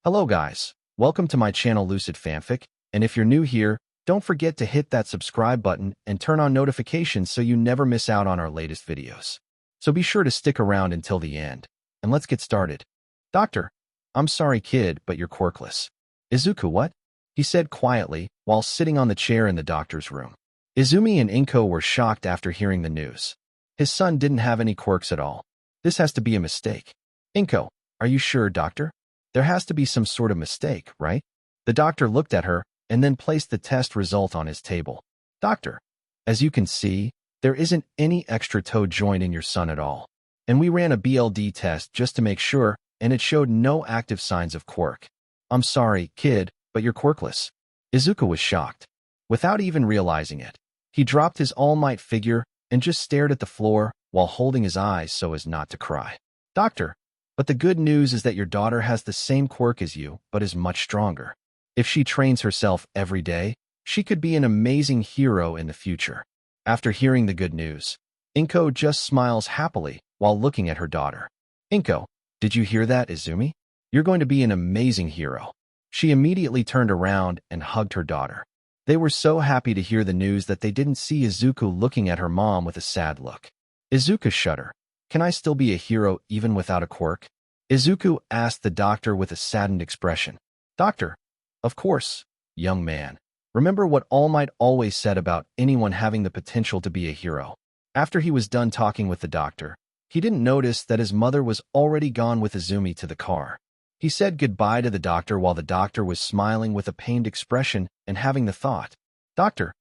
Hello guys, welcome to my channel Lucid Fanfic, and if you're new here, don't forget to hit that subscribe button and turn on notifications so you never miss out on our latest videos. So be sure to stick around until the end, and let's get started. Doctor, I'm sorry kid, but you're quirkless. Izuku, what? He said quietly while sitting on the chair in the doctor's room. Izumi and Inko were shocked after hearing the news. His son didn't have any quirks at all. This has to be a mistake. Inko, are you sure, doctor? There has to be some sort of mistake, right? The doctor looked at her and then placed the test result on his table. Doctor, as you can see, there isn't any extra toe joint in your son at all. And we ran a BLD test just to make sure, and it showed no active signs of quirk. I'm sorry, kid, but you're quirkless. Izuku was shocked. Without even realizing it, he dropped his all-might figure and just stared at the floor while holding his eyes so as not to cry. Doctor, but the good news is that your daughter has the same quirk as you, but is much stronger. If she trains herself every day, she could be an amazing hero in the future. After hearing the good news, Inko just smiles happily while looking at her daughter. Inko, did you hear that, Izumi? You're going to be an amazing hero. She immediately turned around and hugged her daughter. They were so happy to hear the news that they didn't see Izuku looking at her mom with a sad look. Izuku shuddered. Can I still be a hero even without a quirk? Izuku asked the doctor with a saddened expression. Doctor, of course, young man. Remember what All Might always said about anyone having the potential to be a hero. After he was done talking with the doctor, he didn't notice that his mother was already gone with Izumi to the car. He said goodbye to the doctor while the doctor was smiling with a pained expression and having the thought, Doctor,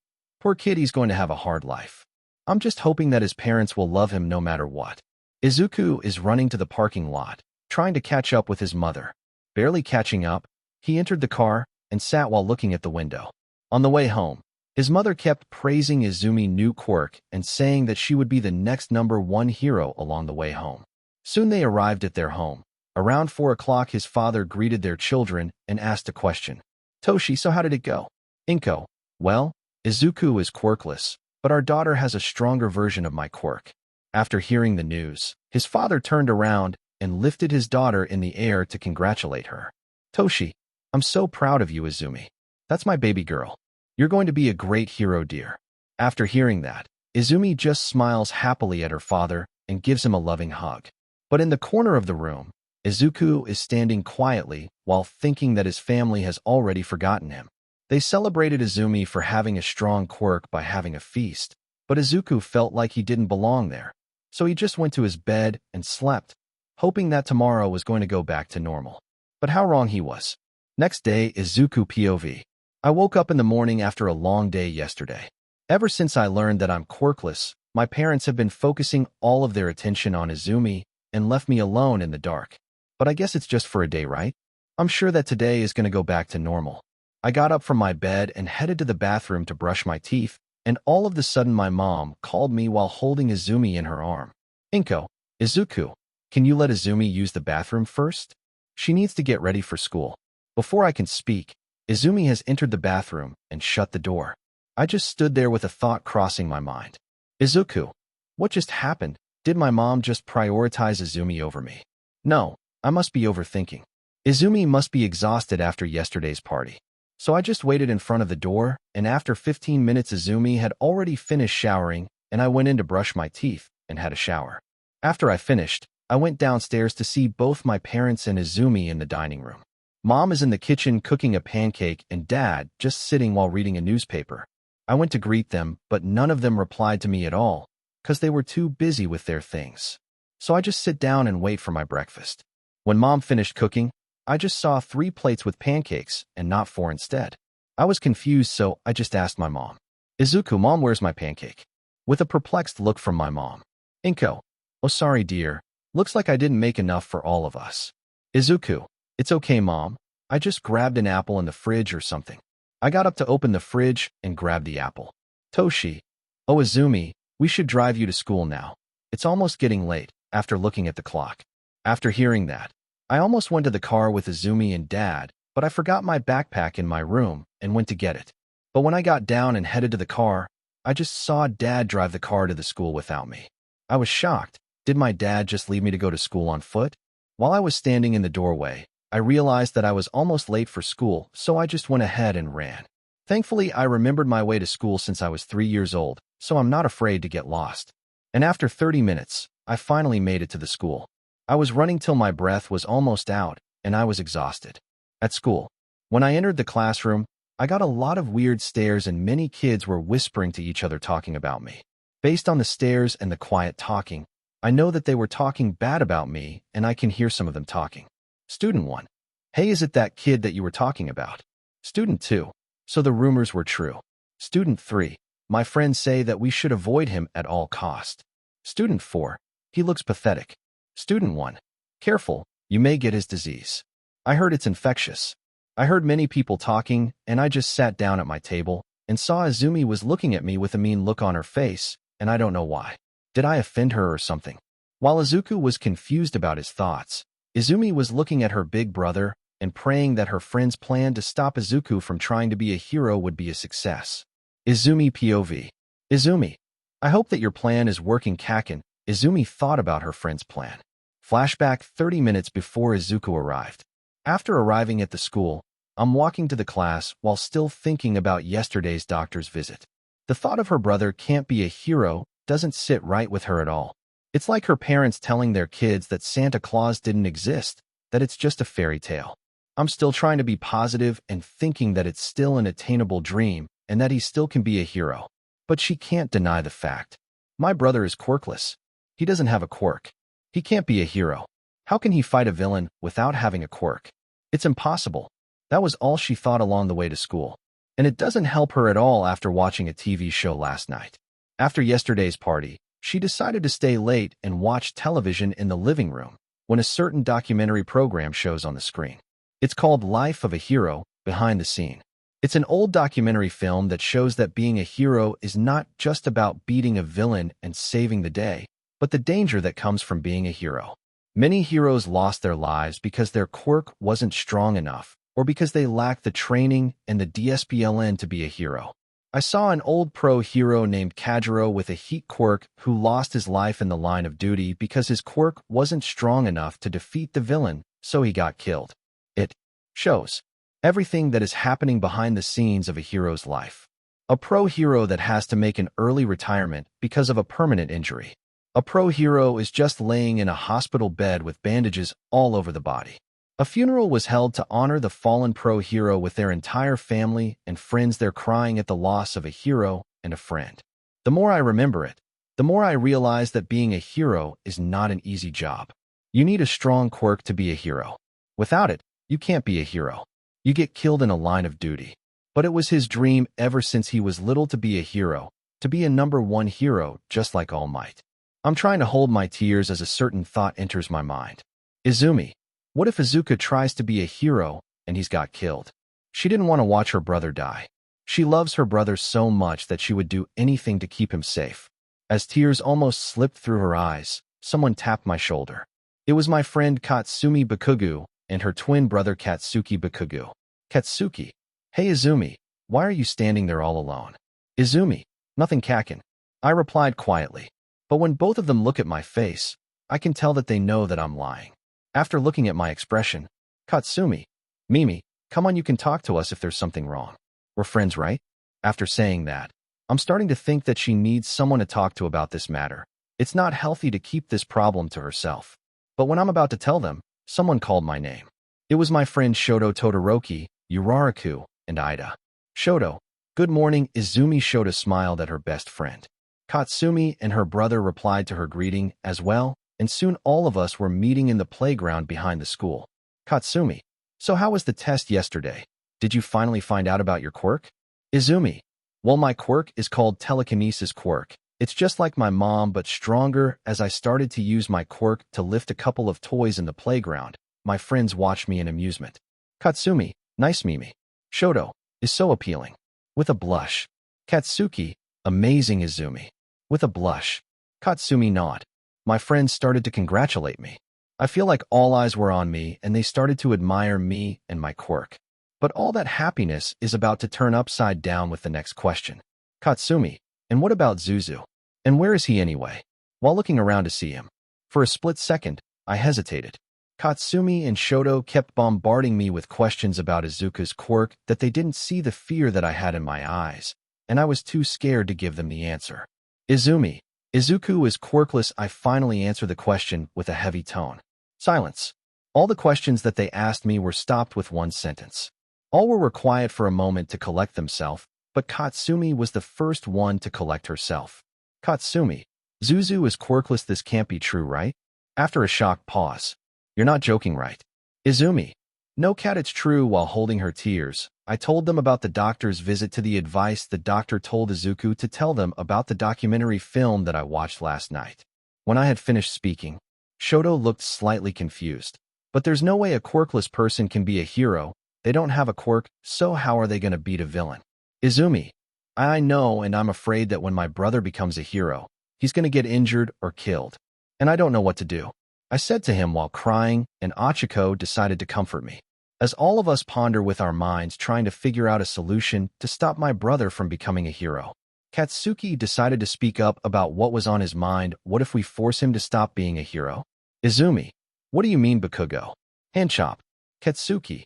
poor kid, he's going to have a hard life. I'm just hoping that his parents will love him no matter what. Izuku is running to the parking lot, trying to catch up with his mother. Barely catching up, he entered the car and sat while looking at the window. On the way home, his mother kept praising Izumi's new quirk and saying that she would be the next #1 hero along the way home. Soon they arrived at their home. Around 4 o'clock, his father greeted their children and asked a question. Toshi, so how did it go? Inko, well, Izuku is quirkless, but our daughter has a stronger version of my quirk. After hearing the news, his father turned around and lifted his daughter in the air to congratulate her. Toshi, I'm so proud of you, Izumi. That's my baby girl. You're going to be a great hero, dear. After hearing that, Izumi just smiles happily at her father and gives him a loving hug. But in the corner of the room, Izuku is standing quietly while thinking that his family has already forgotten him. They celebrated Izumi for having a strong quirk by having a feast, but Izuku felt like he didn't belong there. So he just went to his bed and slept, hoping that tomorrow was going to go back to normal. But how wrong he was. Next day, Izuku POV. I woke up in the morning after a long day yesterday. Ever since I learned that I'm quirkless, my parents have been focusing all of their attention on Izumi and left me alone in the dark. But I guess it's just for a day, right? I'm sure that today is going to go back to normal. I got up from my bed and headed to the bathroom to brush my teeth, and all of a sudden my mom called me while holding Izumi in her arm. Inko, Izuku, can you let Izumi use the bathroom first? She needs to get ready for school. Before I can speak, Izumi has entered the bathroom and shut the door. I just stood there with a thought crossing my mind. Izuku, what just happened? Did my mom just prioritize Izumi over me? No, I must be overthinking. Izumi must be exhausted after yesterday's party. So I just waited in front of the door, and after 15 minutes Izumi had already finished showering, and I went in to brush my teeth and had a shower. After I finished, I went downstairs to see both my parents and Izumi in the dining room. Mom is in the kitchen cooking a pancake and Dad just sitting while reading a newspaper. I went to greet them, but none of them replied to me at all, because they were too busy with their things. So I just sit down and wait for my breakfast. When Mom finished cooking, I just saw 3 plates with pancakes and not 4 instead. I was confused, so I just asked my mom. Izuku, Mom, where's my pancake? With a perplexed look from my mom. Inko, oh sorry dear, looks like I didn't make enough for all of us. Izuku, it's okay Mom, I just grabbed an apple in the fridge or something. I got up to open the fridge and grabbed the apple. Toshi, oh Izumi, we should drive you to school now. It's almost getting late, after looking at the clock. After hearing that, I almost went to the car with Izumi and Dad, but I forgot my backpack in my room and went to get it. But when I got down and headed to the car, I just saw Dad drive the car to the school without me. I was shocked. Did my dad just leave me to go to school on foot? While I was standing in the doorway, I realized that I was almost late for school, so I just went ahead and ran. Thankfully, I remembered my way to school since I was 3 years old, so I'm not afraid to get lost. And after 30 minutes, I finally made it to the school. I was running till my breath was almost out, and I was exhausted. At school, when I entered the classroom, I got a lot of weird stares and many kids were whispering to each other talking about me. Based on the stares and the quiet talking, I know that they were talking bad about me, and I can hear some of them talking. Student 1. Hey, is it that kid that you were talking about? Student 2. So the rumors were true. Student 3. My friends say that we should avoid him at all cost. Student 4. He looks pathetic. Student 1. Careful, you may get his disease. I heard it's infectious. I heard many people talking, and I just sat down at my table and saw Izumi was looking at me with a mean look on her face, and I don't know why. Did I offend her or something? While Izuku was confused about his thoughts, Izumi was looking at her big brother and praying that her friend's plan to stop Izuku from trying to be a hero would be a success. Izumi POV. Izumi, I hope that your plan is working. Kaken. Izumi thought about her friend's plan. Flashback 30 minutes before Izuku arrived. After arriving at the school, I'm walking to the class while still thinking about yesterday's doctor's visit. The thought of her brother can't be a hero doesn't sit right with her at all. It's like her parents telling their kids that Santa Claus didn't exist, that it's just a fairy tale. I'm still trying to be positive and thinking that it's still an attainable dream and that he still can be a hero. But she can't deny the fact. My brother is quirkless. He doesn't have a quirk. He can't be a hero. How can he fight a villain without having a quirk? It's impossible. That was all she thought along the way to school. And it doesn't help her at all after watching a TV show last night. After yesterday's party, she decided to stay late and watch television in the living room when a certain documentary program shows on the screen. It's called Life of a Hero, Behind the Scene. It's an old documentary film that shows that being a hero is not just about beating a villain and saving the day, but the danger that comes from being a hero. Many heroes lost their lives because their quirk wasn't strong enough, or because they lacked the training and the DSPLN to be a hero. I saw an old pro hero named Kajiro with a heat quirk who lost his life in the line of duty because his quirk wasn't strong enough to defeat the villain, so he got killed. It shows everything that is happening behind the scenes of a hero's life. A pro hero that has to make an early retirement because of a permanent injury. A pro hero is just laying in a hospital bed with bandages all over the body. A funeral was held to honor the fallen pro hero with their entire family and friends there crying at the loss of a hero and a friend. The more I remember it, the more I realize that being a hero is not an easy job. You need a strong quirk to be a hero. Without it, you can't be a hero. You get killed in a line of duty. But it was his dream ever since he was little to be a hero, to be a #1 hero just like All Might. I'm trying to hold my tears as a certain thought enters my mind. Izumi. What if Izuku tries to be a hero and he's got killed? She didn't want to watch her brother die. She loves her brother so much that she would do anything to keep him safe. As tears almost slipped through her eyes, someone tapped my shoulder. It was my friend Katsumi Bakugu and her twin brother Katsuki Bakugu. Katsuki. Hey Izumi, why are you standing there all alone? Izumi. Nothing Kaken. I replied quietly. But when both of them look at my face, I can tell that they know that I'm lying. After looking at my expression, Katsumi, Mimi, come on, you can talk to us if there's something wrong. We're friends, right? After saying that, I'm starting to think that she needs someone to talk to about this matter. It's not healthy to keep this problem to herself. But when I'm about to tell them, someone called my name. It was my friend Shoto Todoroki, Uraraku, and Ida. Shoto, good morning. Izumi. Shoto smiled at her best friend. Katsumi and her brother replied to her greeting as well, and soon all of us were meeting in the playground behind the school. Katsumi, so how was the test yesterday? Did you finally find out about your quirk? Izumi, well, my quirk is called telekinesis quirk. It's just like my mom but stronger. As I started to use my quirk to lift a couple of toys in the playground, my friends watched me in amusement. Katsumi, nice Mimi. Shoto, is so appealing. With a blush. Katsuki, amazing Izumi. With a blush. Katsumi nod. My friends started to congratulate me. I feel like all eyes were on me and they started to admire me and my quirk. But all that happiness is about to turn upside down with the next question. Katsumi, and what about Zuzu? And where is he anyway? While looking around to see him. For a split second, I hesitated. Katsumi and Shoto kept bombarding me with questions about Izuku's quirk that they didn't see the fear that I had in my eyes, and I was too scared to give them the answer. Izuku is quirkless. I finally answered the question with a heavy tone. Silence. All the questions that they asked me were stopped with one sentence. All were quiet for a moment to collect themselves, but Katsumi was the first one to collect herself. Katsumi, Zuzu is quirkless. This can't be true, right? After a shocked pause. You're not joking, right? Izumi. No, cat, it's true. While holding her tears, I told them about the doctor's visit to the advice the doctor told Izuku to tell them about the documentary film that I watched last night. When I had finished speaking, Shoto looked slightly confused. But there's no way a quirkless person can be a hero. They don't have a quirk, so how are they going to beat a villain? Izumi. I know, and I'm afraid that when my brother becomes a hero, he's going to get injured or killed. And I don't know what to do. I said to him while crying, and Achiko decided to comfort me. As all of us ponder with our minds trying to figure out a solution to stop my brother from becoming a hero, Katsuki decided to speak up about what was on his mind. What if we force him to stop being a hero? Izumi. What do you mean, Bakugo? Handchop. Katsuki.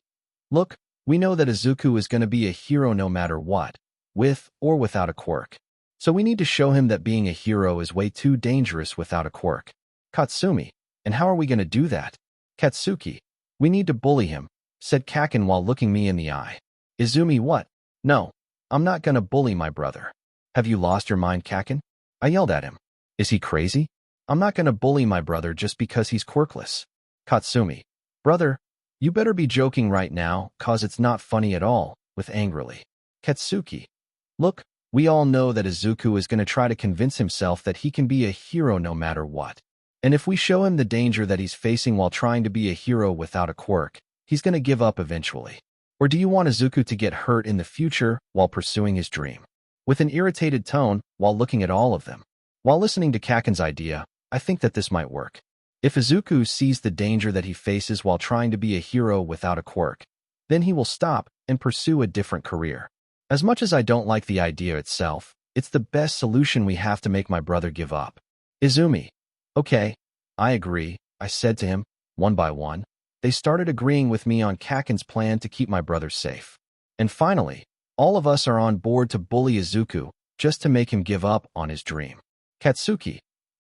Look, we know that Izuku is going to be a hero no matter what, with or without a quirk. So we need to show him that being a hero is way too dangerous without a quirk. Katsumi. And how are we going to do that? Katsuki. We need to bully him, said Kaken while looking me in the eye. Izumi, what? No, I'm not going to bully my brother. Have you lost your mind, Kaken? I yelled at him. Is he crazy? I'm not going to bully my brother just because he's quirkless. Katsumi. Brother, you better be joking right now, cause it's not funny at all, with angrily. Katsuki. Look, we all know that Izuku is going to try to convince himself that he can be a hero no matter what. And if we show him the danger that he's facing while trying to be a hero without a quirk, he's going to give up eventually. Or do you want Izuku to get hurt in the future while pursuing his dream? With an irritated tone, while looking at all of them. While listening to Kaken's idea, I think that this might work. If Izuku sees the danger that he faces while trying to be a hero without a quirk, then he will stop and pursue a different career. As much as I don't like the idea itself, it's the best solution we have to make my brother give up. Izumi. Okay, I agree, I said to him, one by one. They started agreeing with me on Kaken's plan to keep my brother safe. And finally, all of us are on board to bully Izuku, just to make him give up on his dream. Katsuki.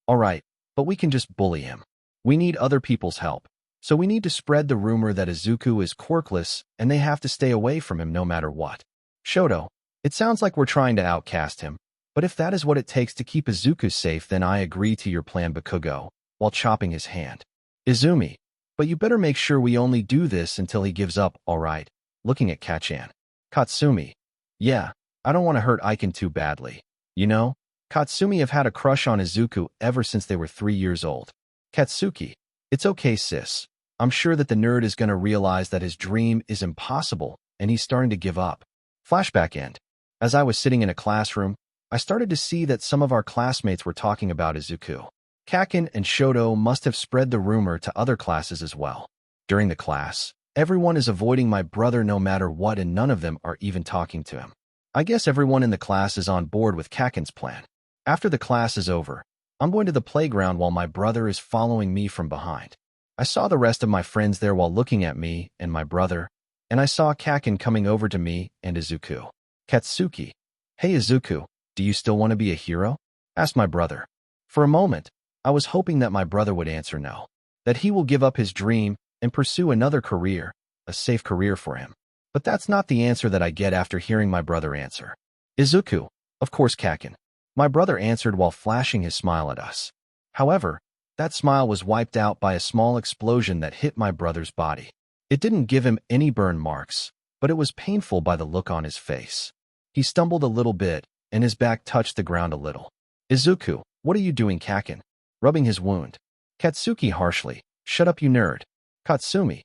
Alright, but we can just bully him. We need other people's help. So we need to spread the rumor that Izuku is quirkless and they have to stay away from him no matter what. Shoto. It sounds like we're trying to outcast him. But if that is what it takes to keep Izuku safe, then I agree to your plan, Bakugo, while chopping his hand. Izumi. But you better make sure we only do this until he gives up, alright? Looking at Kachan. Katsumi. Yeah, I don't want to hurt Aiken too badly. You know, Katsumi have had a crush on Izuku ever since they were 3 years old. Katsuki. It's okay, sis. I'm sure that the nerd is going to realize that his dream is impossible, and he's starting to give up. Flashback end. As I was sitting in a classroom, I started to see that some of our classmates were talking about Izuku. Kaken and Shoto must have spread the rumor to other classes as well. During the class, everyone is avoiding my brother no matter what, and none of them are even talking to him. I guess everyone in the class is on board with Kaken's plan. After the class is over, I'm going to the playground while my brother is following me from behind. I saw the rest of my friends there while looking at me and my brother, and I saw Kaken coming over to me and Izuku. Katsuki. Hey Izuku. Do you still want to be a hero? Asked my brother. For a moment, I was hoping that my brother would answer no, that he will give up his dream and pursue another career, a safe career for him. But that's not the answer that I get after hearing my brother answer. Izuku, of course, Kaken. My brother answered while flashing his smile at us. However, that smile was wiped out by a small explosion that hit my brother's body. It didn't give him any burn marks, but it was painful by the look on his face. He stumbled a little bit, and his back touched the ground a little. Izuku, what are you doing, Kaken? Rubbing his wound. Katsuki harshly. Shut up, you nerd. Katsumi.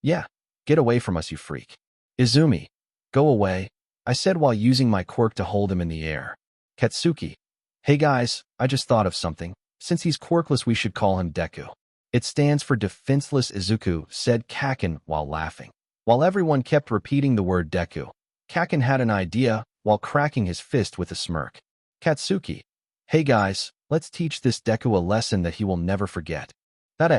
Yeah, get away from us, you freak. Izumi. Go away, I said while using my quirk to hold him in the air. Katsuki. Hey guys, I just thought of something. Since he's quirkless, we should call him Deku. It stands for Defenseless Izuku, said Kaken while laughing. While everyone kept repeating the word Deku, Kaken had an idea while cracking his fist with a smirk. Katsuki. Hey guys, let's teach this Deku a lesson that he will never forget. That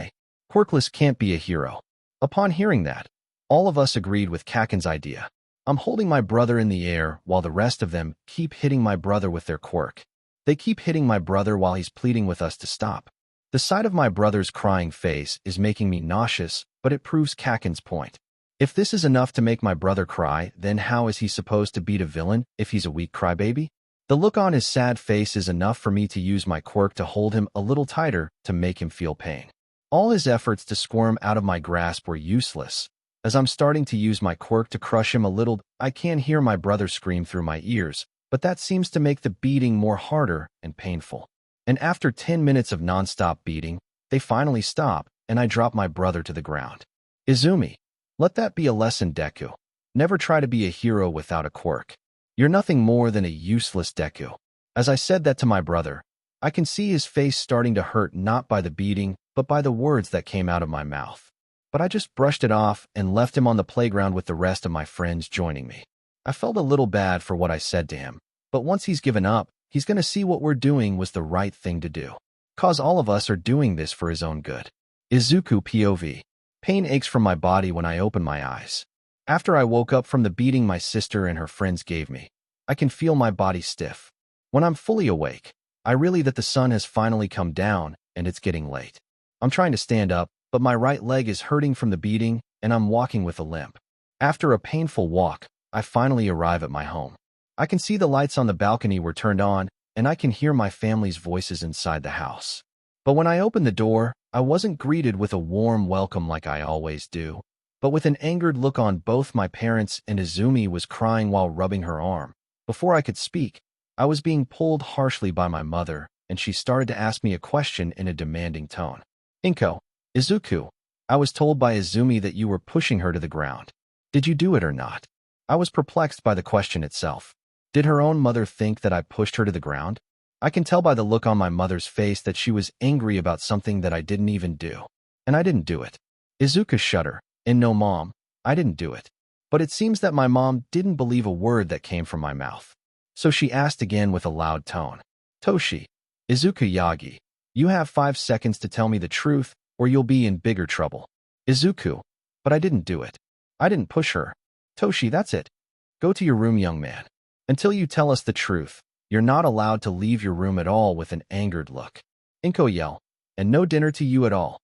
Quirkless can't be a hero. Upon hearing that, all of us agreed with Kaken's idea. I'm holding my brother in the air while the rest of them keep hitting my brother with their quirk. They keep hitting my brother while he's pleading with us to stop. The sight of my brother's crying face is making me nauseous, but it proves Kaken's point. If this is enough to make my brother cry, then how is he supposed to beat a villain if he's a weak crybaby? The look on his sad face is enough for me to use my quirk to hold him a little tighter to make him feel pain. All his efforts to squirm out of my grasp were useless. As I'm starting to use my quirk to crush him a little, I can hear my brother scream through my ears, but that seems to make the beating more harder and painful. And after 10 minutes of non-stop beating, they finally stop, and I drop my brother to the ground. Izumi, let that be a lesson, Deku. Never try to be a hero without a quirk. You're nothing more than a useless Deku. As I said that to my brother, I can see his face starting to hurt not by the beating, but by the words that came out of my mouth. But I just brushed it off and left him on the playground with the rest of my friends joining me. I felt a little bad for what I said to him, but once he's given up, he's going to see what we're doing was the right thing to do. 'Cause all of us are doing this for his own good. Izuku POV. Pain aches from my body when I open my eyes. After I woke up from the beating my sister and her friends gave me, I can feel my body stiff. When I'm fully awake, I realize that the sun has finally come down and it's getting late. I'm trying to stand up, but my right leg is hurting from the beating and I'm walking with a limp. After a painful walk, I finally arrive at my home. I can see the lights on the balcony were turned on and I can hear my family's voices inside the house. But when I opened the door, I wasn't greeted with a warm welcome like I always do, but with an angered look on both my parents, and Izumi was crying while rubbing her arm. Before I could speak, I was being pulled harshly by my mother, and she started to ask me a question in a demanding tone. Izuku, I was told by Izumi that you were pushing her to the ground. Did you do it or not? I was perplexed by the question itself. Did her own mother think that I pushed her to the ground? I can tell by the look on my mother's face that she was angry about something that I didn't even do. And I didn't do it. Izuku shuddered. And no, Mom, I didn't do it. But it seems that my mom didn't believe a word that came from my mouth. So she asked again with a loud tone. Toshi, Izuku Yagi, you have 5 seconds to tell me the truth, or you'll be in bigger trouble. Izuku, but I didn't do it. I didn't push her. Toshi, that's it. Go to your room, young man. Until you tell us the truth, you're not allowed to leave your room at all. With an angered look. Inko yell, and no dinner to you at all.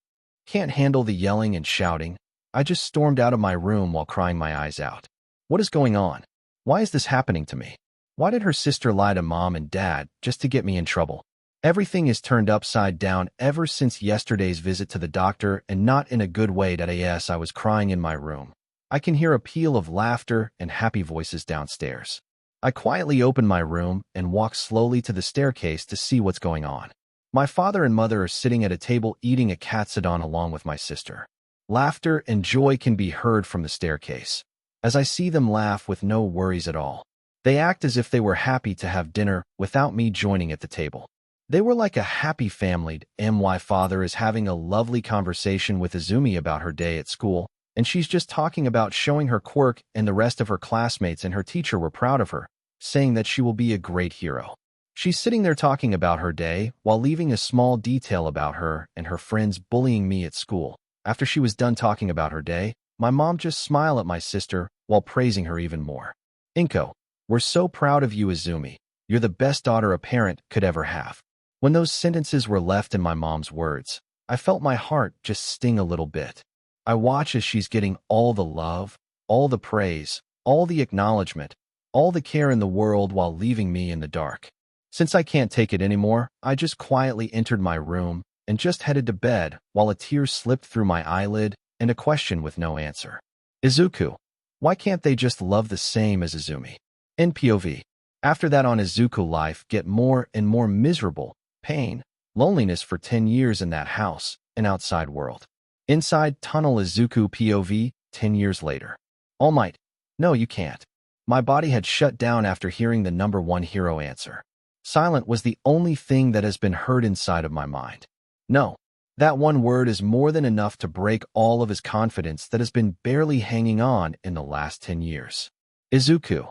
Can't handle the yelling and shouting. I just stormed out of my room while crying my eyes out. What is going on? Why is this happening to me? Why did her sister lie to Mom and Dad just to get me in trouble? Everything is turned upside down ever since yesterday's visit to the doctor, and not in a good way. Yes, I was crying in my room. I can hear a peal of laughter and happy voices downstairs. I quietly open my room and walk slowly to the staircase to see what's going on. My father and mother are sitting at a table eating a katsudon along with my sister. Laughter and joy can be heard from the staircase. As I see them laugh with no worries at all, they act as if they were happy to have dinner without me joining at the table. They were like a happy family. My father is having a lovely conversation with Izumi about her day at school, and she's just talking about showing her quirk, and the rest of her classmates and her teacher were proud of her, saying that she will be a great hero. She's sitting there talking about her day while leaving a small detail about her and her friends bullying me at school. After she was done talking about her day, my mom just smiled at my sister while praising her even more. Inko, we're so proud of you, Izumi. You're the best daughter a parent could ever have. When those sentences were left in my mom's words, I felt my heart just sting a little bit. I watch as she's getting all the love, all the praise, all the acknowledgement, all the care in the world while leaving me in the dark. Since I can't take it anymore, I just quietly entered my room and just headed to bed while a tear slipped through my eyelid and a question with no answer. Izuku, why can't they just love the same as Izumi? NPOV. After that on, Izuku life get more and more miserable, pain, loneliness for 10 years in that house and outside world. Inside tunnel Izuku POV 10 years later. All Might, no you can't. My body had shut down after hearing the number 1 hero answer. Silent was the only thing that has been heard inside of my mind. No, that one word is more than enough to break all of his confidence that has been barely hanging on in the last 10 years. Izuku,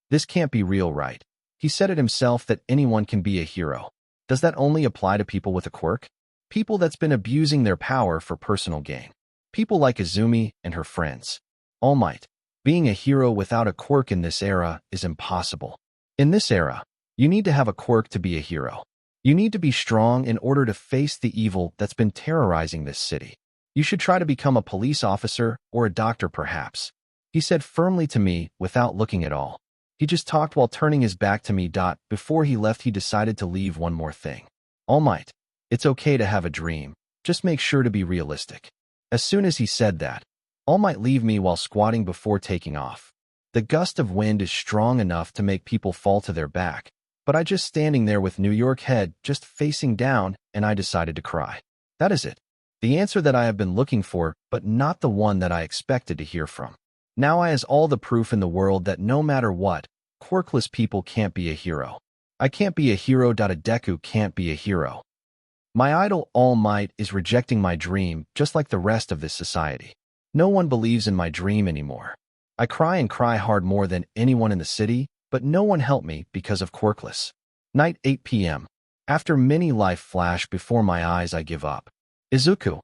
this can't be real, right? He said it himself that anyone can be a hero. Does that only apply to people with a quirk? People that's been abusing their power for personal gain. People like Izumi and her friends. All Might. Being a hero without a quirk in this era is impossible. In this era, you need to have a quirk to be a hero. You need to be strong in order to face the evil that's been terrorizing this city. You should try to become a police officer or a doctor perhaps. He said firmly to me without looking at all. He just talked while turning his back to me. Before he left, he decided to leave one more thing. All Might. It's okay to have a dream. Just make sure to be realistic. As soon as he said that, All Might leave me while squatting before taking off. The gust of wind is strong enough to make people fall to their back, but I just standing there with New York head just facing down, and I decided to cry. That is it. The answer that I have been looking for, but not the one that I expected to hear from. Now I has all the proof in the world that no matter what, quirkless people can't be a hero. I can't be a hero. A Deku can't be a hero. My idol All Might is rejecting my dream just like the rest of this society. No one believes in my dream anymore. I cry and cry hard more than anyone in the city, but no one helped me because of Quirkless. Night 8 p.m. After many life flash before my eyes, I give up. Izuku.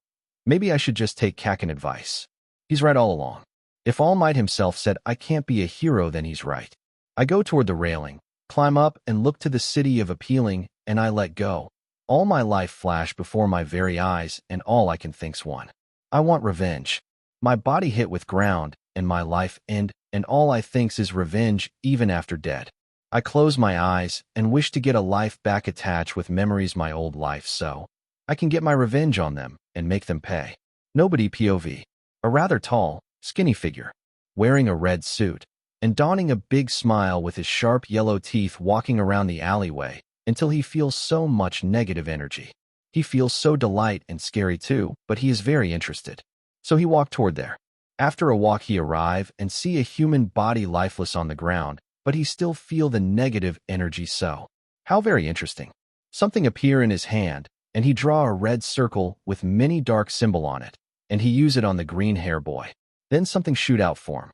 Maybe I should just take Kaken advice. He's right all along. If All Might himself said I can't be a hero, then he's right. I go toward the railing, climb up and look to the city of appealing, and I let go. All my life flash before my very eyes, and all I can think's one. I want revenge. My body hit with ground, and my life end, and all I thinks is revenge even after dead. I close my eyes and wish to get a life back attached with memories my old life so I can get my revenge on them and make them pay. Nobody POV. A rather tall, skinny figure, wearing a red suit, and donning a big smile with his sharp yellow teeth walking around the alleyway until he feels so much negative energy. He feels so delight and scary too, but he is very interested. So he walked toward there. After a walk he arrive and see a human body lifeless on the ground, but he still feel the negative energy so. How very interesting. Something appear in his hand, and he draw a red circle with many dark symbol on it, and he use it on the green hair boy. Then something shoot out for him.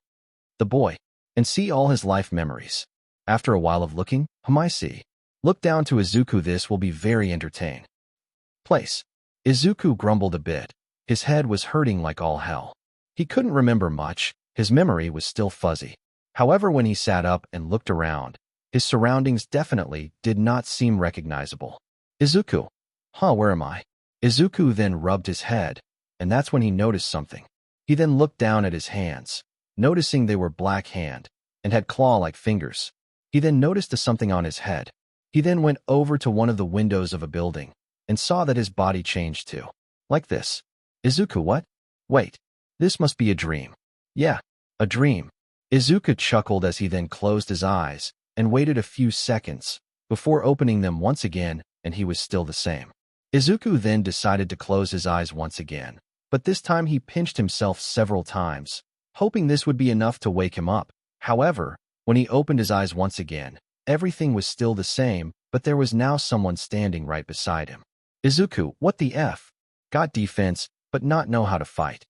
The boy, and see all his life memories. After a while of looking, I see. Look down to Izuku. This will be very entertaining. Place. Izuku grumbled a bit. His head was hurting like all hell. He couldn't remember much. His memory was still fuzzy. However, when he sat up and looked around, his surroundings definitely did not seem recognizable. Izuku. Where am I? Izuku then rubbed his head, and that's when he noticed something. He then looked down at his hands, noticing they were black hand and had claw-like fingers. He then noticed something on his head. He then went over to one of the windows of a building and saw that his body changed too. Like this. Izuku, what? Wait, this must be a dream. Yeah, a dream. Izuku chuckled as he then closed his eyes and waited a few seconds before opening them once again, and he was still the same. Izuku then decided to close his eyes once again, but this time he pinched himself several times, hoping this would be enough to wake him up. However, when he opened his eyes once again, everything was still the same, but there was now someone standing right beside him. Izuku, what the F? Got defense, but not know how to fight.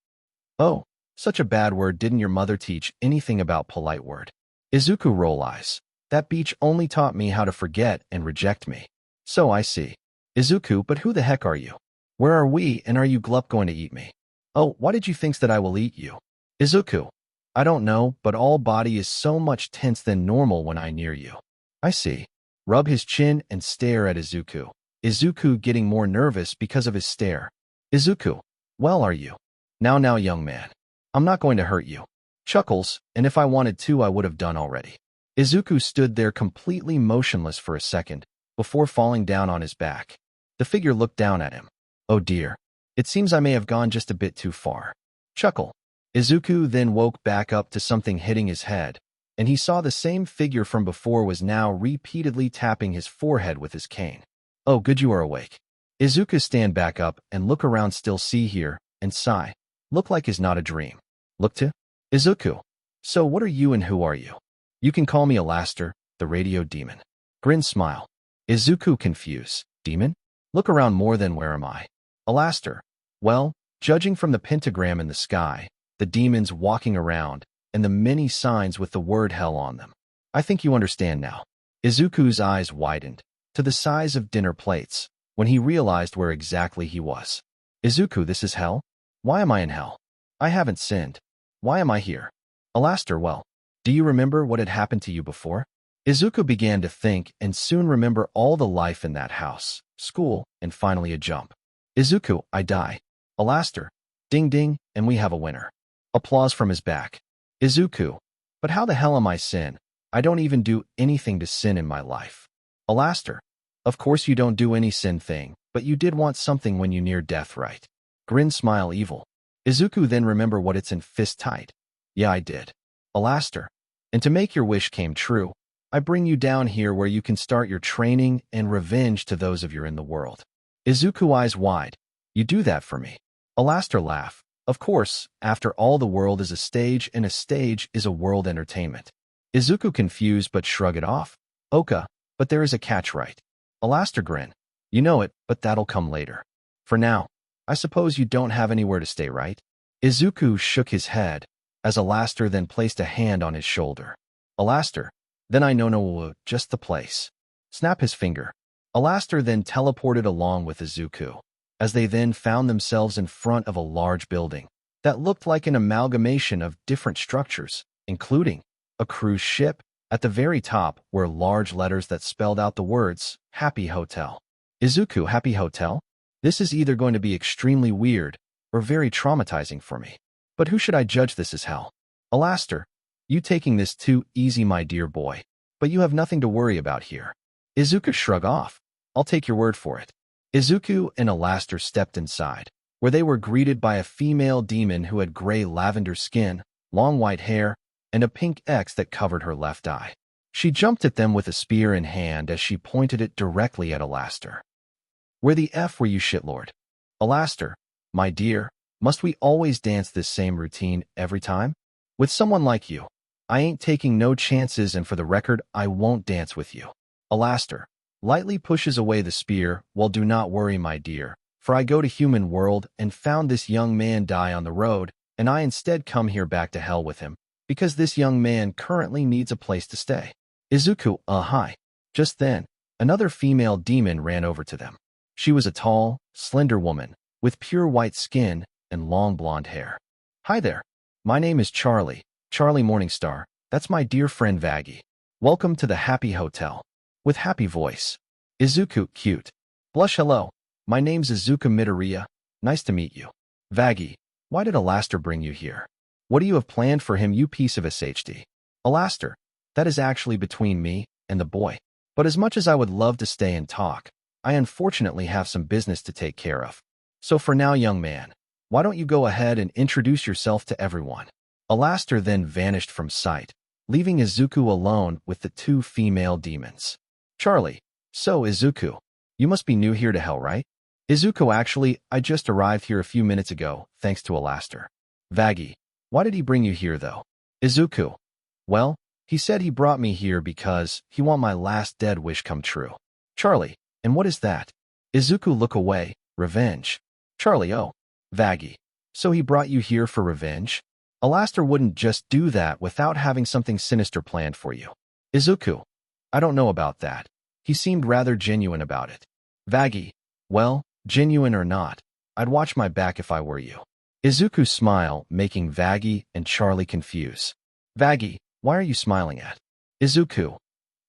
Oh, such a bad word. Didn't your mother teach anything about polite word? Izuku roll eyes. That beach only taught me how to forget and reject me. So I see. Izuku, but who the heck are you? Where are we, and are you glup going to eat me? Oh, why did you think that I will eat you? Izuku. I don't know, but all body is so much tense than normal when I near you. I see. Rub his chin and stare at Izuku. Izuku getting more nervous because of his stare. Izuku. Well, are you? Now, young man. I'm not going to hurt you. Chuckles, and if I wanted to, I would have done already. Izuku stood there completely motionless for a second, before falling down on his back. The figure looked down at him. Oh dear. It seems I may have gone just a bit too far. Chuckle. Izuku then woke back up to something hitting his head, and he saw the same figure from before was now repeatedly tapping his forehead with his cane. Oh, good, you are awake. Izuku stand back up and look around, still see here, and sigh. Look like is not a dream. Look to Izuku. So what are you and who are you? You can call me Alaster, the radio demon. Grin smile. Izuku confused. Demon? Look around more than where am I? Alaster. Well, judging from the pentagram in the sky, the demons walking around, and the many signs with the word hell on them, I think you understand now. Izuku's eyes widened to the size of dinner plates. when he realized where exactly he was. Izuku, this is hell? Why am I in hell? I haven't sinned. Why am I here? Alastair, well, do you remember what had happened to you before? Izuku began to think and soon remember all the life in that house, school, and finally a jump. Izuku, I die. Alastair, ding ding, and we have a winner. Applause from his back. Izuku, but how the hell am I sin? I don't even do anything to sin in my life. Alastair, of course you don't do any sin thing, but you did want something when you near death, right? Grin, smile, evil. Izuku, then remember what it's in fist tight. Yeah, I did. Alastair, and to make your wish came true, I bring you down here where you can start your training and revenge to those of you in the world. Izuku, eyes wide. You do that for me. Alastair, laugh. Of course, after all, the world is a stage and a stage is a world entertainment. Izuku, confused but shrug it off. Oka, but there is a catch, right? Alastair, grin. You know it, but that'll come later. For now, I suppose you don't have anywhere to stay, right? Izuku shook his head, as Alastair then placed a hand on his shoulder. Alastair, then I know no, just the place. Snap his finger. Alastair then teleported along with Izuku, as they then found themselves in front of a large building that looked like an amalgamation of different structures, including a cruise ship. At the very top were large letters that spelled out the words, Happy Hotel. Izuku, Happy Hotel? This is either going to be extremely weird or very traumatizing for me. But who should I judge this as hell? Alastair, you taking this too easy, my dear boy. But you have nothing to worry about here. Izuku, shrug off. I'll take your word for it. Izuku and Alastair stepped inside, where they were greeted by a female demon who had gray lavender skin, long white hair, and a pink X that covered her left eye. She jumped at them with a spear in hand as she pointed it directly at Alastair. Where the F were you, shitlord? Alastair, my dear, must we always dance this same routine every time? With someone like you, I ain't taking no chances, and for the record, I won't dance with you. Alastair lightly pushes away the spear. Well, do not worry, my dear, for I go to human world and found this young man die on the road, and I instead come here back to hell with him, because this young man currently needs a place to stay. Izuku, hi. Just then, another female demon ran over to them. She was a tall, slender woman, with pure white skin and long blonde hair. Hi there. My name is Charlie Morningstar. That's my dear friend Yagi. Welcome to the Happy Hotel. With happy voice. Izuku, cute. Blush, hello. My name's Izuku Midoriya. Nice to meet you. Yagi, why did Alastair bring you here? What do you have planned for him, you piece of SHD? Alastair, that is actually between me and the boy. But as much as I would love to stay and talk, I unfortunately have some business to take care of. So for now, young man, why don't you go ahead and introduce yourself to everyone? Alastair then vanished from sight, leaving Izuku alone with the two female demons. Charlie, so Izuku, you must be new here to hell, right? Izuku, actually, I just arrived here a few minutes ago, thanks to Alastair. Yagi, why did he bring you here, though? Izuku, well, he said he brought me here because he want my last dead wish come true. Charlie, and what is that? Izuku, look away, revenge. Charlie, oh. Yagi, so he brought you here for revenge? Alastair wouldn't just do that without having something sinister planned for you. Izuku, I don't know about that. He seemed rather genuine about it. Yagi, well, genuine or not, I'd watch my back if I were you. Izuku's smile making Yagi and Charlie confused. Yagi, why are you smiling at? Izuku,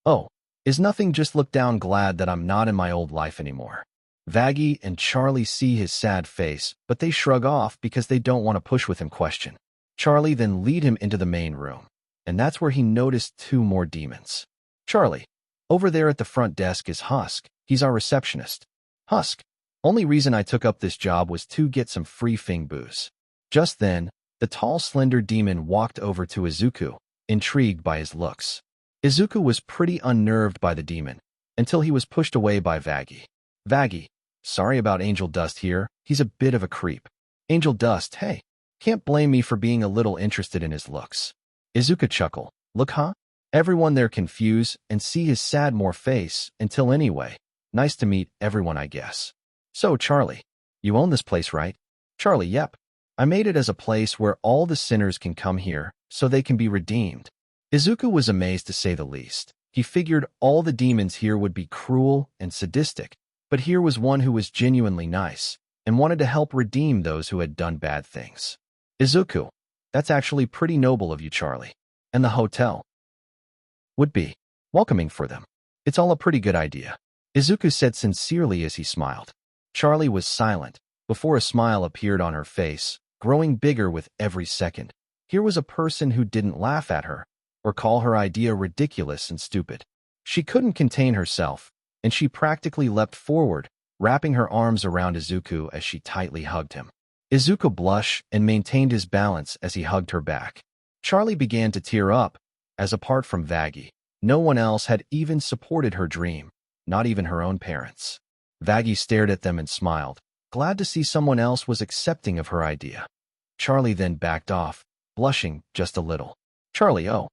oh, is nothing, just look down, glad that I'm not in my old life anymore. Yagi and Charlie see his sad face, but they shrug off because they don't want to push with him question. Charlie then lead him into the main room, and that's where he noticed two more demons. Charlie, over there at the front desk is Husk. He's our receptionist. Husk, only reason I took up this job was to get some free Fing booze. Just then, the tall, slender demon walked over to Izuku, intrigued by his looks. Izuku was pretty unnerved by the demon, until he was pushed away by Yagi. Yagi, sorry about Angel Dust here, he's a bit of a creep. Angel Dust, hey, can't blame me for being a little interested in his looks. Izuku chuckle, look, huh? Everyone there confused and see his sad more face until anyway, nice to meet everyone, I guess. So, Charlie, you own this place, right? Charlie, yep. I made it as a place where all the sinners can come here so they can be redeemed. Izuku was amazed to say the least. He figured all the demons here would be cruel and sadistic, But here was one who was genuinely nice and wanted to help redeem those who had done bad things. Izuku, that's actually pretty noble of you, Charlie. And the hotel would be welcoming for them. It's all a pretty good idea, Izuku said sincerely as he smiled. Charlie was silent before a smile appeared on her face, growing bigger with every second. Here was a person who didn't laugh at her or call her idea ridiculous and stupid. She couldn't contain herself, and she practically leapt forward, wrapping her arms around Izuku as she tightly hugged him. Izuku blushed and maintained his balance as he hugged her back. Charlie began to tear up, as apart from Yagi, no one else had even supported her dream, not even her own parents. Yagi stared at them and smiled, glad to see someone else was accepting of her idea. Charlie then backed off, blushing just a little. Charlie, oh,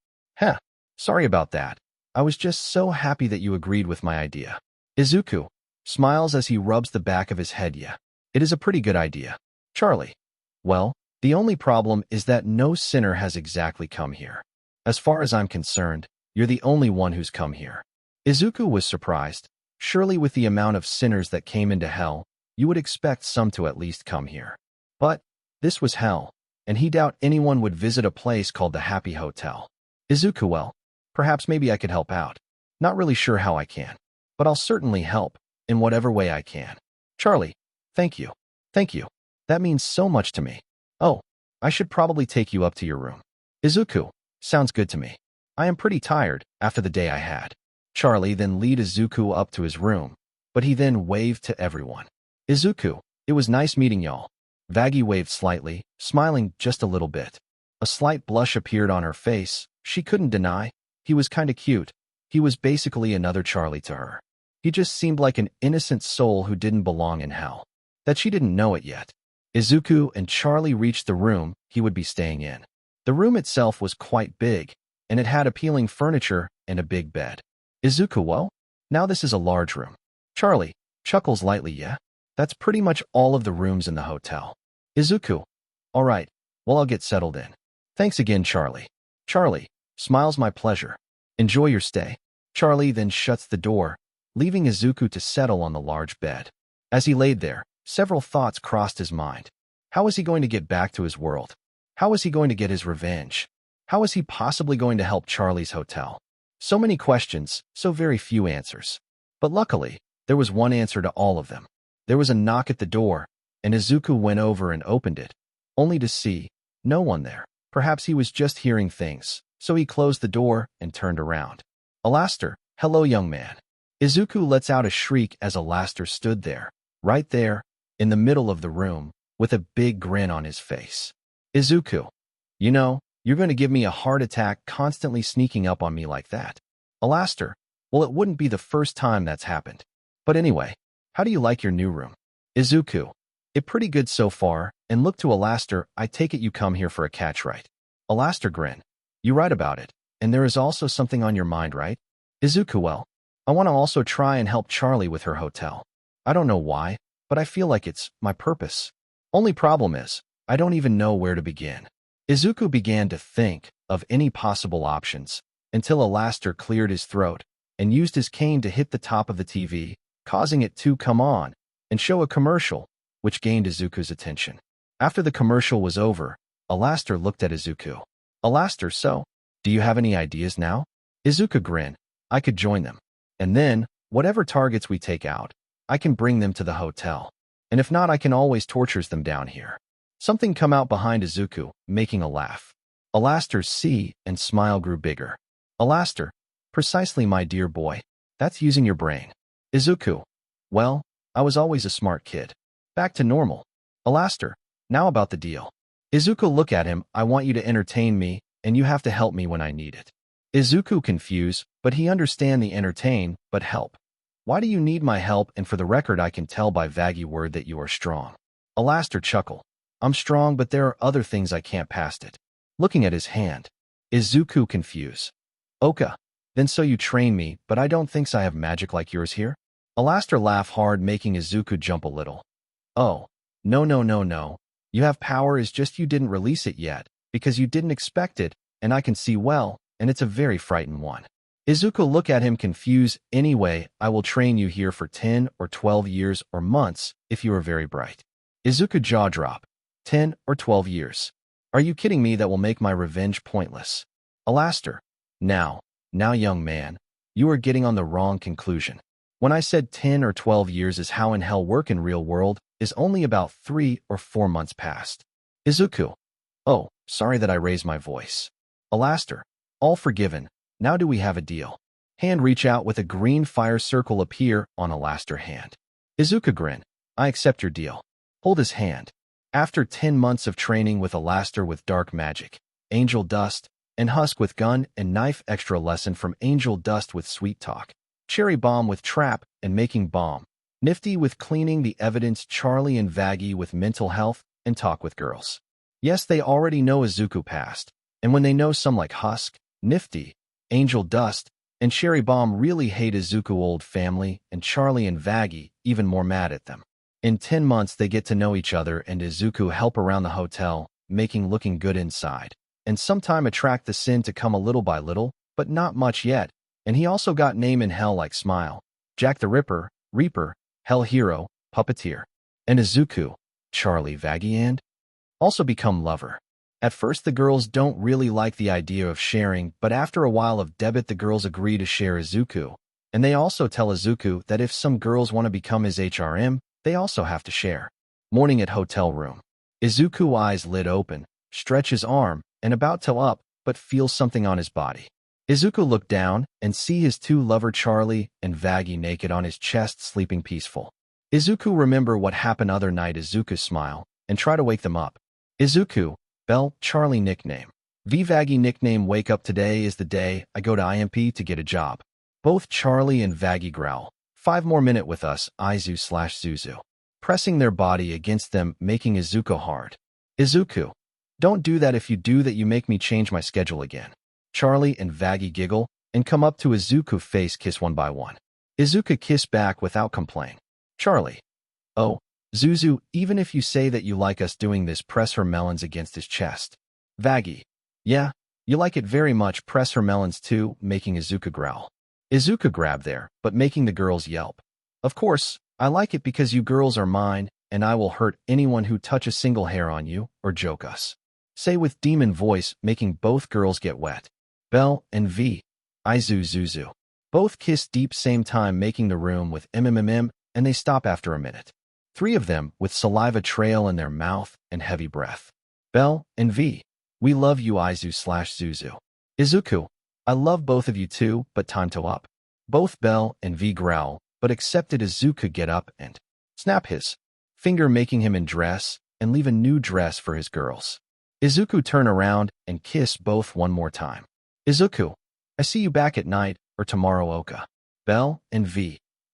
sorry about that. I was just so happy that you agreed with my idea. Izuku smiles as he rubs the back of his head. Yeah, it is a pretty good idea. Charlie, well, the only problem is that no sinner has exactly come here. As far as I'm concerned, you're the only one who's come here. Izuku was surprised. Surely with the amount of sinners that came into hell, you would expect some to at least come here. But this was hell, and he doubted anyone would visit a place called the Happy Hotel. Izuku, well, perhaps maybe I could help out. Not really sure how I can, but I'll certainly help, in whatever way I can. Charlie, thank you. Thank you. That means so much to me. Oh, I should probably take you up to your room. Izuku, sounds good to me. I am pretty tired after the day I had. Charlie then led Izuku up to his room, but he then waved to everyone. Izuku, it was nice meeting y'all. Yagi waved slightly, smiling just a little bit. A slight blush appeared on her face. She couldn't deny. He was kinda cute. He was basically another Charlie to her. He just seemed like an innocent soul who didn't belong in hell. That she didn't know it yet. Izuku and Charlie reached the room he would be staying in. The room itself was quite big, and it had appealing furniture and a big bed. Izuku, well, now this is a large room. Charlie chuckles lightly. Yeah, that's pretty much all of the rooms in the hotel. Izuku, all right, well, I'll get settled in. Thanks again, Charlie. Charlie smiles. My pleasure. Enjoy your stay. Charlie then shuts the door, leaving Izuku to settle on the large bed. As he laid there, several thoughts crossed his mind. How is he going to get back to his world? How is he going to get his revenge? How is he possibly going to help Charlie's hotel? So many questions, so very few answers. But luckily, there was one answer to all of them. There was a knock at the door, and Izuku went over and opened it, only to see no one there. Perhaps he was just hearing things, so he closed the door and turned around. Alastor, hello, young man. Izuku lets out a shriek as Alastor stood there, right there, in the middle of the room, with a big grin on his face. Izuku, you know, you're going to give me a heart attack constantly sneaking up on me like that. Alastor, well, it wouldn't be the first time that's happened. But anyway, how do you like your new room? Izuku, it pretty good so far, and look to Alastor, I take it you come here for a catch, right? Alastor grin. You right about it, and there is also something on your mind, right? Izuku, well, I want to also try and help Charlie with her hotel. I don't know why, but I feel like it's my purpose. Only problem is, I don't even know where to begin. Izuku began to think of any possible options, until Alastor cleared his throat and used his cane to hit the top of the TV, causing it to come on and show a commercial, which gained Izuku's attention. After the commercial was over, Alastor looked at Izuku. Alastor, so, do you have any ideas now? Izuku grinned. I could join them. And then, whatever targets we take out, I can bring them to the hotel. And if not, I can always torture them down here. Something come out behind Izuku, making a laugh. Alastor's see and smile grew bigger. Alastor, precisely, my dear boy. That's using your brain. Izuku, well, I was always a smart kid. Back to normal. Alastor, now about the deal. Izuku, look at him. I want you to entertain me, and you have to help me when I need it. Izuku confused, but he understand the entertain, but help. Why do you need my help? And for the record, I can tell by Yagi word that you are strong. Alastor chuckle. I'm strong, but there are other things I can't past it. Looking at his hand. Izuku confused. Oka, then so you train me, but I don't think I have magic like yours here? Alastor laughed hard, making Izuku jump a little. Oh, no. You have power, is just you didn't release it yet, because you didn't expect it, and I can see well, and it's a very frightened one. Izuku look at him confused. Anyway, I will train you here for 10 or 12 years or months if you are very bright. Izuku jaw drop. 10 or 12 years. Are you kidding me? That will make my revenge pointless. Alaster. Now, young man, you are getting on the wrong conclusion. When I said 10 or 12 years is how in hell work in real world, is only about 3 or 4 months past. Izuku. Oh, sorry that I raised my voice. Alaster. All forgiven. Now do we have a deal? Hand reach out with a green fire circle appear on Alaster hand. Izuku grin. I accept your deal. Hold his hand. After 10 months of training with Alaster with dark magic, Angel Dust, and Husk with gun and knife, extra lesson from Angel Dust with sweet talk, Cherry Bomb with trap and making bomb, Nifty with cleaning the evidence, Charlie and Vaggy with mental health and talk with girls. Yes, they already know Izuku past, and when they know some like Husk, Nifty, Angel Dust, and Cherry Bomb really hate Izuku old family, and Charlie and Vaggy even more mad at them. In 10 months they get to know each other and Izuku help around the hotel, making looking good inside, and sometime attract the sin to come a little by little, but not much yet, and he also got name in hell like Smile, Jack the Ripper, Reaper, Hell Hero, Puppeteer, and Izuku, Charlie, Vaggy and also become lover. At first the girls don't really like the idea of sharing, but after a while of debit the girls agree to share Izuku, and they also tell Izuku that if some girls want to become his HRM, they also have to share. Morning at hotel room. Izuku eyes lid open, stretch his arm, and about to up, but feels something on his body. Izuku look down and see his two lover Charlie and Vaggy naked on his chest sleeping peaceful. Izuku remember what happened other night. Izuku smile and try to wake them up. Izuku, Bell, Charlie nickname. Vaggy nickname wake up today is the day I go to IMP to get a job. Both Charlie and Vaggy growl. 5 more minute with us, Izu/Zuzu. Pressing their body against them, making Izuku hard. Izuku. Don't do that. If you do that you make me change my schedule again. Charlie and Vaggy giggle and come up to Izuku face kiss one by one. Izuku kiss back without complaint. Charlie. Oh, Zuzu, even if you say that you like us doing this, press her melons against his chest. Vaggy. Yeah, you like it very much, press her melons too, making Izuku growl. Izuku grab there, but making the girls yelp. Of course, I like it because you girls are mine, and I will hurt anyone who touch a single hair on you, or joke us. Say with demon voice, making both girls get wet. Bell and Izuzu. Both kiss deep same time, making the room with MMM, and they stop after a minute. 3 of them with saliva trail in their mouth and heavy breath. Bell and we love you Izu/Zuzu. Izuku. I love both of you too, but time to up. Both Bell and growl, but accepted. Izuku get up and snap his finger, making him undress and leave a new dress for his girls. Izuku turn around and kiss both one more time. Izuku. I see you back at night or tomorrow, Oka. Bell and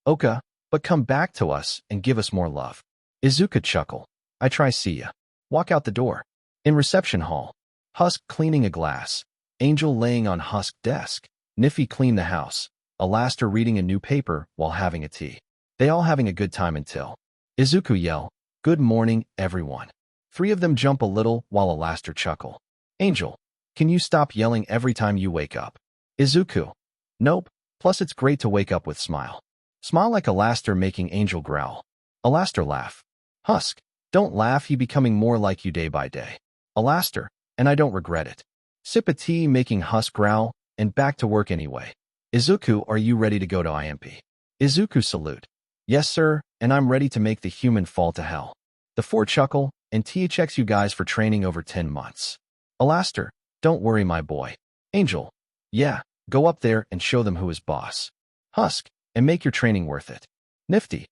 Oka, but come back to us and give us more love. Izuku chuckle. I try see ya. Walk out the door. In reception hall. Husk cleaning a glass. Angel laying on Husk desk. Niffy clean the house. Alaster reading a new paper while having a tea. They all having a good time until Izuku yell, "Good morning, everyone." 3 of them jump a little while Alaster chuckle. Angel. Can you stop yelling every time you wake up? Izuku. Nope, plus it's great to wake up with smile. Smile like Alaster, making Angel growl. Alaster laugh. Husk. Don't laugh, he becoming more like you day by day. Alaster. And I don't regret it. Sip a tea, making Husk growl, and back to work anyway. Izuku, are you ready to go to IMP? Izuku salute. Yes sir, and I'm ready to make the human fall to hell. The 4 chuckle, and THX you guys for training over 10 months. Alaster. Don't worry my boy. Angel. Yeah, go up there and show them who is boss. Husk. And make your training worth it. Nifty.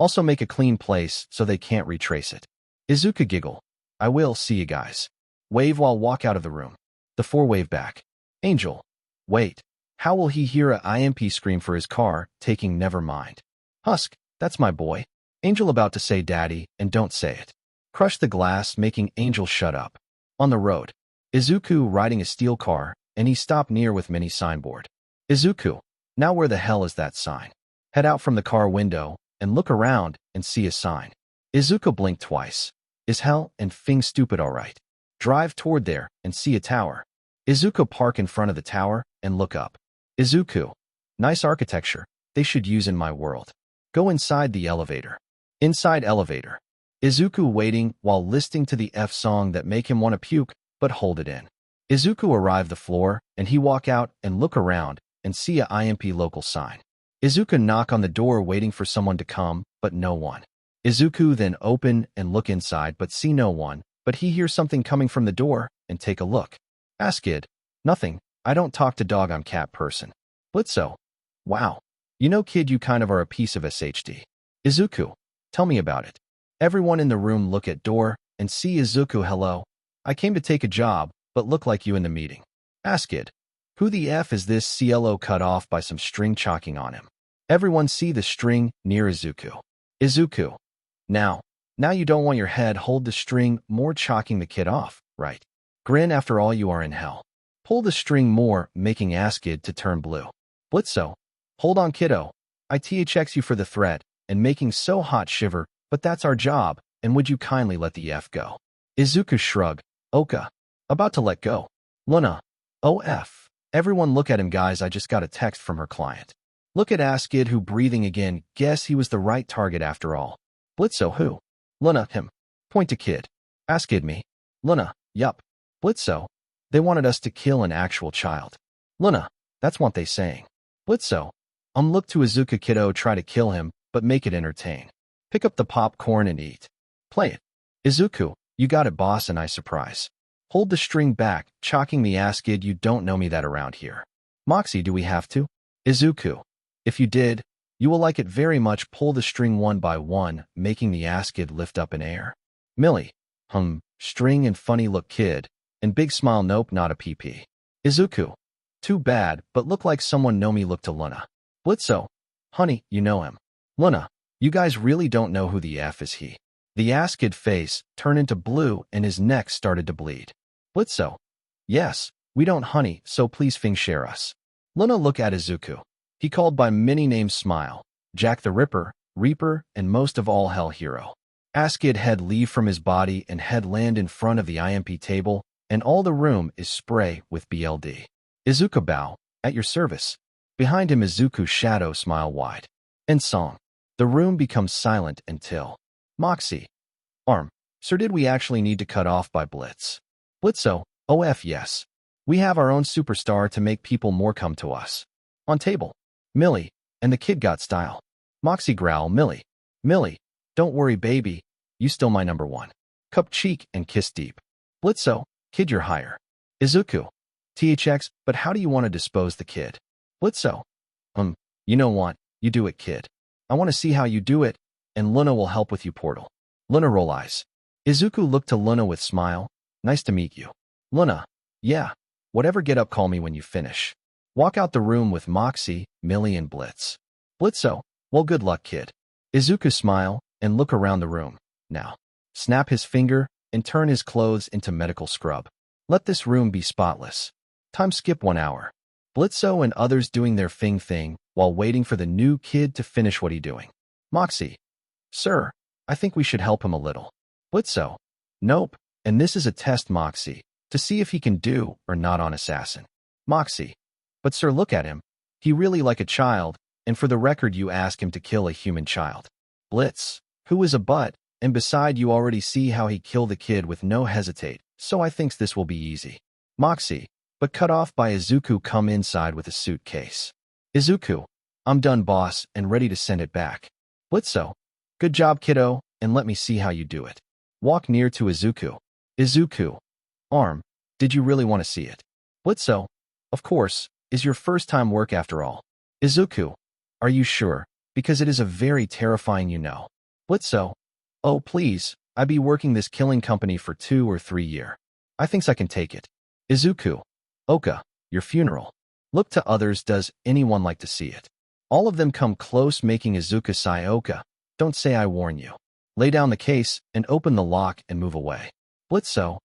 Also make a clean place so they can't retrace it. Izuku giggle. I will, see you guys. Wave while walk out of the room. The 4 wave back. Angel. Wait. How will he hear a IMP scream for his car, taking never mind. Husk. That's my boy. Angel about to say daddy, and don't say it. Crush the glass, making Angel shut up. On the road. Izuku riding a steel car, and he stopped near with mini signboard. Izuku. Now where the hell is that sign? Head out from the car window, and look around, and see a sign. Izuku blink twice. Is hell and Fing stupid alright? Drive toward there, and see a tower. Izuku park in front of the tower, and look up. Izuku. Nice architecture. They should use in my world. Go inside the elevator. Inside elevator. Izuku waiting while listening to the F song that make him want to puke, but hold it in. Izuku arrive the floor, and he walk out and look around and see a IMP local sign. Izuku knock on the door waiting for someone to come, but no one. Izuku then open and look inside but see no one, but he hears something coming from the door and take a look. Ask kid. Nothing. I don't talk to dog, I'm cat person. Blitzo. Wow. You know kid, you kind of are a piece of SHD. Izuku. Tell me about it. Everyone in the room look at door and see Izuku. Hello. I came to take a job, but look like you in the meeting. Ask kid. Who the F is this? CLO cut off by some string chalking on him. Everyone see the string near Izuku. Izuku. Now you don't want your head hold the string more, chalking the kid off, right? Grin. After all, you are in hell. Pull the string more, making Askid to turn blue. Blitzo. Hold on kiddo. I THX you for the threat and making so hot shiver, but that's our job, and would you kindly let the F go? Izuku shrug. Oka. About to let go. Luna. Oh F. Everyone look at him guys, I just got a text from her client. Look at Askid who breathing again, guess he was the right target after all. Blitzo who? Luna, him. Point to kid. Askid me. Luna, yup. Blitzo. They wanted us to kill an actual child. Luna, that's what they saying. Blitzo. Look to Izuku kiddo, try to kill him, but make it entertain. Pick up the popcorn and eat. Play it. Izuku, you got it boss, and I surprise. Hold the string back, chalking the Askid, you don't know me that around here. Moxie, do we have to? Izuku. If you did, you will like it very much. Pull the string one by one, making the Askid lift up in air. Millie. String and funny look kid, and big smile. Nope, not a PP. Izuku. Too bad, but look like someone know me. Look to Luna. Blitzo. Honey, you know him. Luna. You guys really don't know who the F is he. The Askid face turned into blue and his neck started to bleed. Blitzo. Yes, we don't honey, so please share us. Luna look at Izuku. He called by many names, smile. Jack the Ripper, Reaper, and most of all Hell Hero. Askid head leave from his body and head land in front of the IMP table, and all the room is spray with BLD. Izuku bow, at your service. Behind him Izuku's shadow smile wide. End song. The room becomes silent until Moxie. Arm. Sir, did we actually need to cut off by Blitz? Blitzo. OF yes. We have our own superstar to make people more come to us. On table. Millie. And the kid got style. Moxie growl. Millie. Millie. Don't worry baby. You still my number one. Cup cheek and kiss deep. Blitzo. Kid you're higher. Izuku. THX, but how do you want to dispose the kid? Blitzo. You know what? You do it kid. I want to see how you do it, and Luna will help with you portal. Luna roll eyes. Izuku looked to Luna with smile. Nice to meet you. Luna. Yeah. Whatever, get up, call me when you finish. Walk out the room with Moxie, Millie, and Blitz. Blitzo. Well, good luck kid. Izuku smile and look around the room. Now. Snap his finger and turn his clothes into medical scrub. Let this room be spotless. Time skip 1 hour. Blitzo and others doing their thing while waiting for the new kid to finish what he doing. Moxie. Sir, I think we should help him a little. Blitzo. Nope, and this is a test Moxie, to see if he can do or not on assassin. Moxie. But sir, look at him. He really like a child, and for the record you ask him to kill a human child. Blitz. Who is a butt, and beside you already see how he kill the kid with no hesitate, so I thinks this will be easy. Moxie. But cut off by Izuku come inside with a suitcase. Izuku. I'm done boss and ready to send it back. Blitzo. Good job kiddo, and let me see how you do it. Walk near to Izuku. Izuku. Arm. Did you really want to see it? Blitzo. Of course, is your first time work after all. Izuku. Are you sure? Because it is a very terrifying you know. Blitzo. Oh please, I be working this killing company for 2 or 3 year. I thinks I can take it. Izuku. Oka, your funeral. Look to others, does anyone like to see it? All of them come close making Izuku sigh. Oka, don't say I warn you. Lay down the case and open the lock and move away. Blitzo.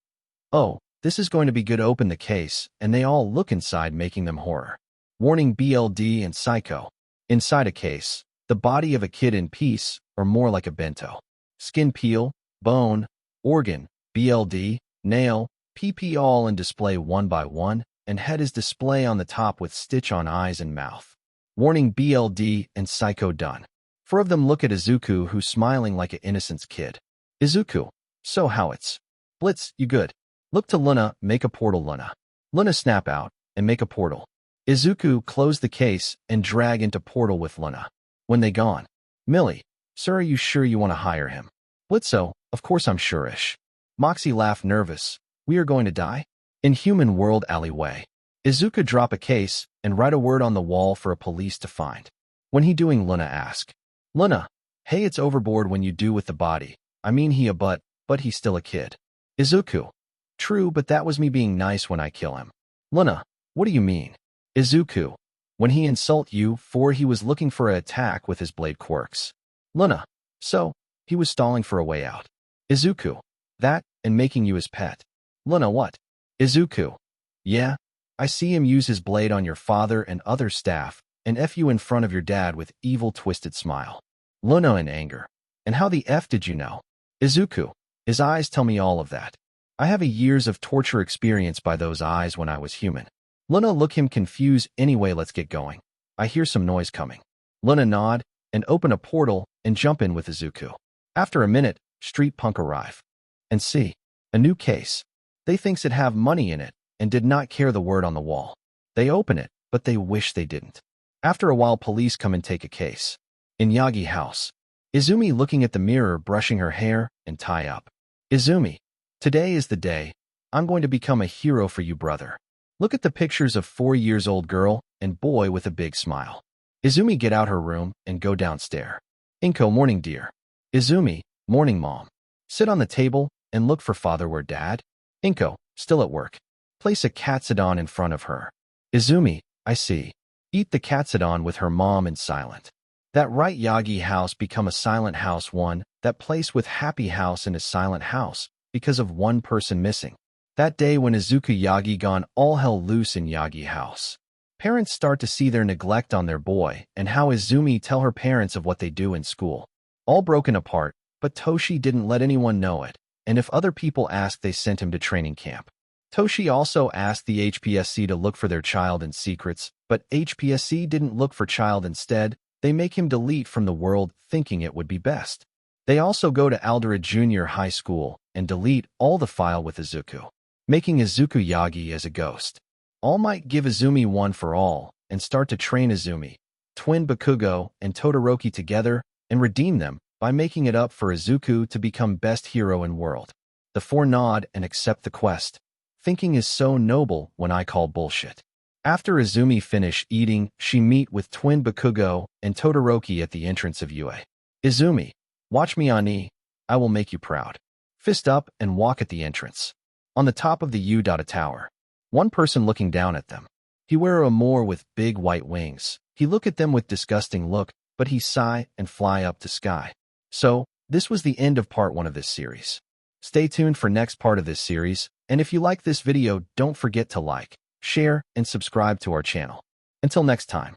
Oh, this is going to be good. Open the case and they all look inside making them horror. Warning BLD and Psycho. Inside a case, the body of a kid in piece or more like a bento. Skin peel, bone, organ, BLD, nail, PP all in display one by one, and head is display on the top with stitch on eyes and mouth. Warning BLD and Psycho done. 4 of them look at Izuku, who's smiling like an innocent kid. Izuku, so how it's? Blitz, you good? Look to Luna, make a portal Luna. Luna snap out, and make a portal. Izuku close the case and drag into portal with Luna. When they gone. Millie, sir, are you sure you want to hire him? Blitzo, of course I'm sure-ish. Moxie laugh nervous. We are going to die? In human world alleyway. Izuku drop a case and write a word on the wall for a police to find. When he doing, Luna ask. Luna, hey, it's overboard when you do with the body. I mean he a but he's still a kid. Izuku, true, but that was me being nice when I kill him. Luna, what do you mean? Izuku, when he insult you, for he was looking for a attack with his blade quirks. Luna, so, he was stalling for a way out. Izuku, that, and making you his pet. Luna, what? Izuku, yeah, I see him use his blade on your father and other staff, and F you in front of your dad with evil twisted smile. Luna in anger. And how the F did you know? Izuku, his eyes tell me all of that. I have a years of torture experience by those eyes when I was human. Luna look him confused. Anyway, let's get going. I hear some noise coming. Luna nod and open a portal and jump in with Izuku. After a minute, street punk arrive. And see, a new case. They thinks it have money in it and did not care the word on the wall. They open it, but they wish they didn't. After a while, police come and take a case. In Yagi house. Izumi looking at the mirror, brushing her hair and tie up. Izumi, today is the day. I'm going to become a hero for you, brother. Look at the pictures of 4-year-old girl and boy with a big smile. Izumi get out her room and go downstairs. Inko, morning dear. Izumi, morning mom. Sit on the table and look for father or dad. Inko, still at work. Place a katsudon in front of her. Izumi, I see. Eat the katsudon with her mom and silent. That right, Yagi house become a silent house. One, that place with happy house and a silent house because of one person missing. That day when Izuku Yagi gone, all hell loose in Yagi house. Parents start to see their neglect on their boy and how Izumi tell her parents of what they do in school. All broken apart, but Toshi didn't let anyone know it, and if other people asked, they sent him to training camp. Toshi also asked the HPSC to look for their child in secrets, but HPSC didn't look for child. Instead, they make him delete from the world, thinking it would be best. They also go to Aldera Junior High School and delete all the file with Izuku, making Izuku Yagi as a ghost. All Might give Izumi one for all and start to train Izumi, twin Bakugo, and Todoroki together and redeem them by making it up for Izuku to become best hero in world. The 4 nod and accept the quest. Thinking is so noble when I call bullshit. After Izumi finish eating, she meet with twin Bakugo and Todoroki at the entrance of UA. Izumi, watch me Ani, I will make you proud. Fist up and walk at the entrance. On the top of the U. Tower. One person looking down at them. He wear a moor with big white wings. He look at them with disgusting look, but he sigh and fly up to sky. So, this was the end of part 1 of this series. Stay tuned for next part of this series, and if you like this video, don't forget to like, share, and subscribe to our channel. Until next time.